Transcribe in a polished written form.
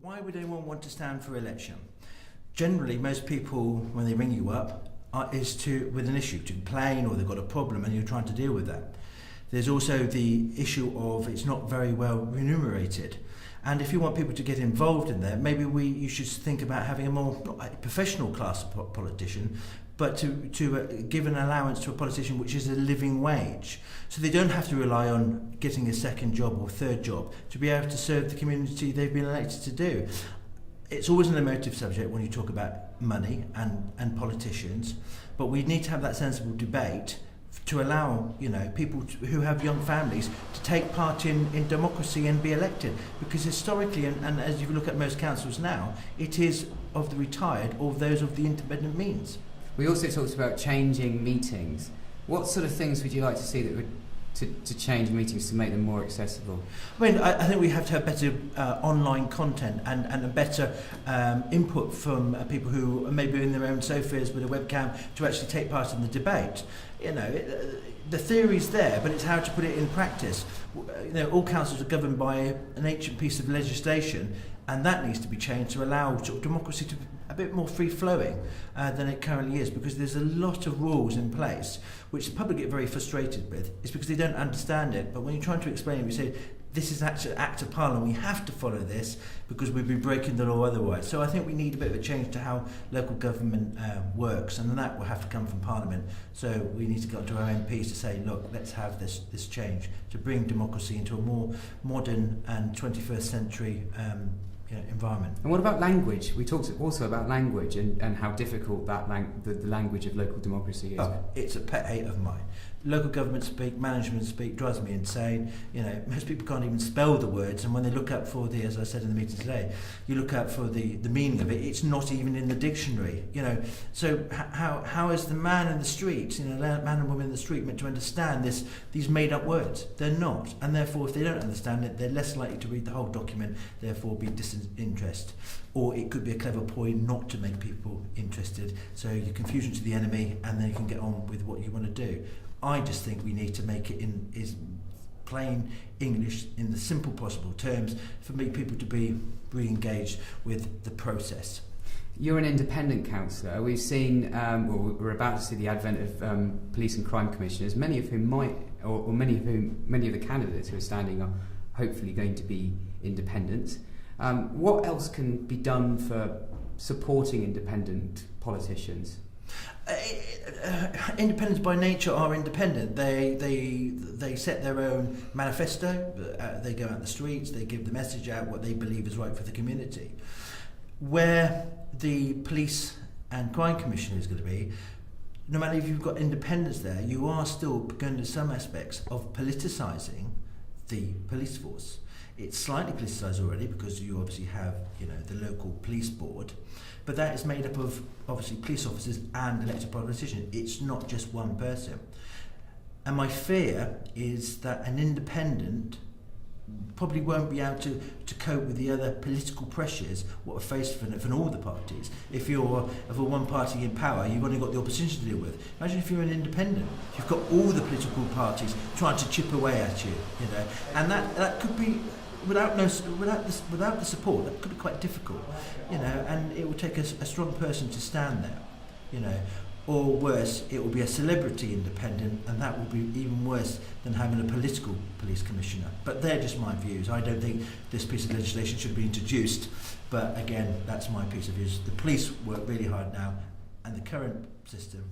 Why would anyone want to stand for election? Generally, most people, when they ring you up, with an issue, to complain, or they've got a problem and you're trying to deal with that. There's also the issue of it's not very well remunerated. And if you want people to get involved in there, maybe you should think about having a more, not a professional class politician, but to give an allowance to a politician which is a living wage. So they don't have to rely on getting a second job or third job to be able to serve the community they've been elected to do. It's always an emotive subject when you talk about money and politicians, but we need to have that sensible debate to allow people who have young families to take part in democracy and be elected, because historically and as you look at most councils now, it is of the retired or those of the independent means. We also talked about changing meetings. What sort of things would you like to see that would to change meetings to make them more accessible? I mean, I think we have to have better online content and a better input from people who are maybe in their own sofas with a webcam to actually take part in the debate. The theory's there, but it's how to put it in practice. All councils are governed by an ancient piece of legislation, and that needs to be changed to allow sort of democracy to be a bit more free-flowing than it currently is, because there's a lot of rules in place which the public get very frustrated with. It's because they don't understand it, but when you're trying to explain it, you say, this is actually an act of parliament, we have to follow this because we'd be breaking the law otherwise. So I think we need a bit of a change to how local government works, and that will have to come from parliament. So we need to go to our MPs to say, look, let's have this change to bring democracy into a more modern and 21st century environment. And what about language? We talked also about language and how difficult that the language of local democracy is. Oh, it's a pet hate of mine. Local government speak, management speak, drives me insane. Most people can't even spell the words, and when they look up for as I said in the meeting today, you look up for the meaning of it, it's not even in the dictionary. So how is the man in the street, man and woman in the street, meant to understand these made up words? They're not, and therefore if they don't understand it, they're less likely to read the whole document, therefore be disinterested. Or it could be a clever ploy not to make people interested, so you confusion to the enemy, and then you can get on with what you want to do. I just think we need to make it in plain English, in the simple possible terms, for people to be really engaged with the process. You're an independent councillor. We've seen, we're about to see the advent of police and crime commissioners, many of whom many of the candidates who are standing are hopefully going to be independent. What else can be done for supporting independent politicians? Independents by nature are independent. They set their own manifesto. They go out in the streets. They give the message out what they believe is right for the community. Where the police and crime commissioner is going to be, no matter if you've got independents there, you are still going to some aspects of politicising the police force. It's slightly politicised already because you obviously have the local police board, but that is made up of obviously police officers and elected politicians. It's not just one person. And my fear is that an independent probably won't be able to cope with the other political pressures what are faced from all the parties. If you're of a one party in power, you've only got the opposition to deal with. Imagine if you're an independent, you've got all the political parties trying to chip away at you, and that could be without the support, that could be quite difficult, and it will take a strong person to stand there, or worse, it will be a celebrity independent, and that will be even worse than having a political police commissioner. But they're just my views. I don't think this piece of legislation should be introduced, but again, that's my piece of views. The police work really hard now, and the current system